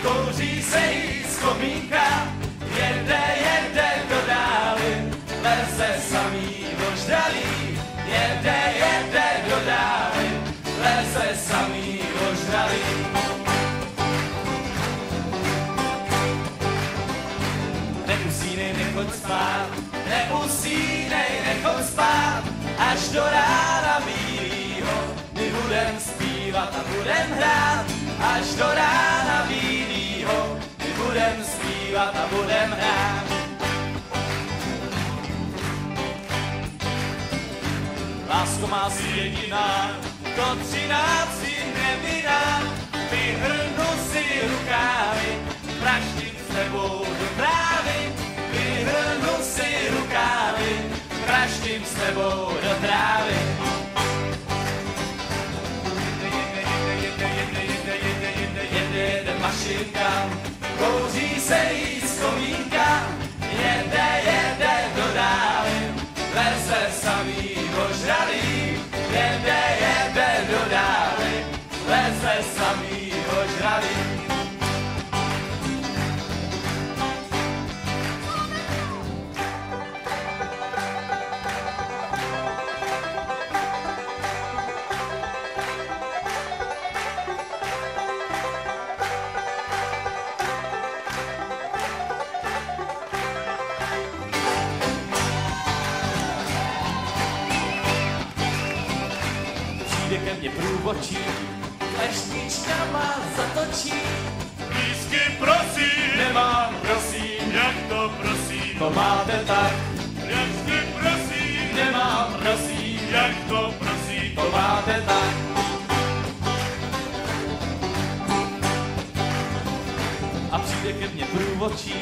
kouří se jí z komínka, jede do dály, leze samý ožralý, jede do dály, leze samý ožralý. Neusínej, nechoď spát, až do rána bílýho, my budem zpívat a budem hrát, až do rána bílýho, my budem zpívat a budem hrát. Lásko má si jediná, do 13 nevinná, vyhrnu si rukávy, praštím s tebou do trávy, vyhrnu si rukávy, praštím s tebou do trávy. Jede mašinka, kouří se jí z komínka, jede do dály, leze samý ožralý, jede do dály, leze samý ožralý. Ke mně průvočí, leštičkama zatočí. Lístky prosím, Nemám, prosím, jak to prosím, to máte tak. lístky prosím, Nemám, prosím, jak to prosím, to máte tak. A přijde ke mně průvočí,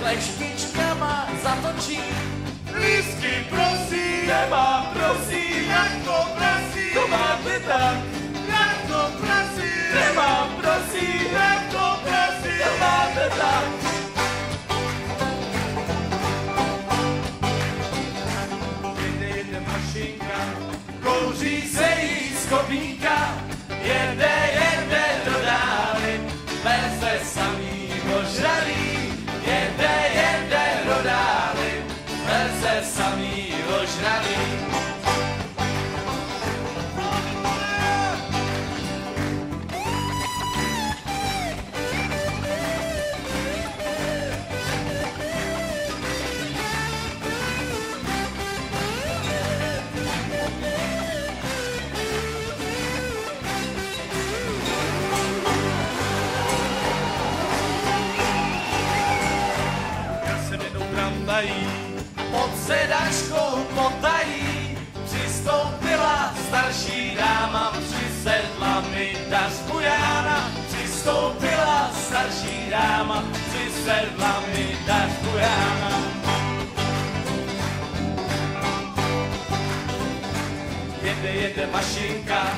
leštičkama zatočí. lístky prosím, Nemám, prosím, jak to prosím, to máte tak. jak to prosím, Nemám, prosím, jak to prosím, to máte tak. Jede mašinka, kouří se jí z komínka, jede do dály, leze samý ožralý, jede do dály, leze samý ožralý. Pod sedačkou potají přistoupila starší dáma, přisedla mi ta zbujána. Přistoupila starší dáma, přisedla mi ta zbujána. Jede mašinka,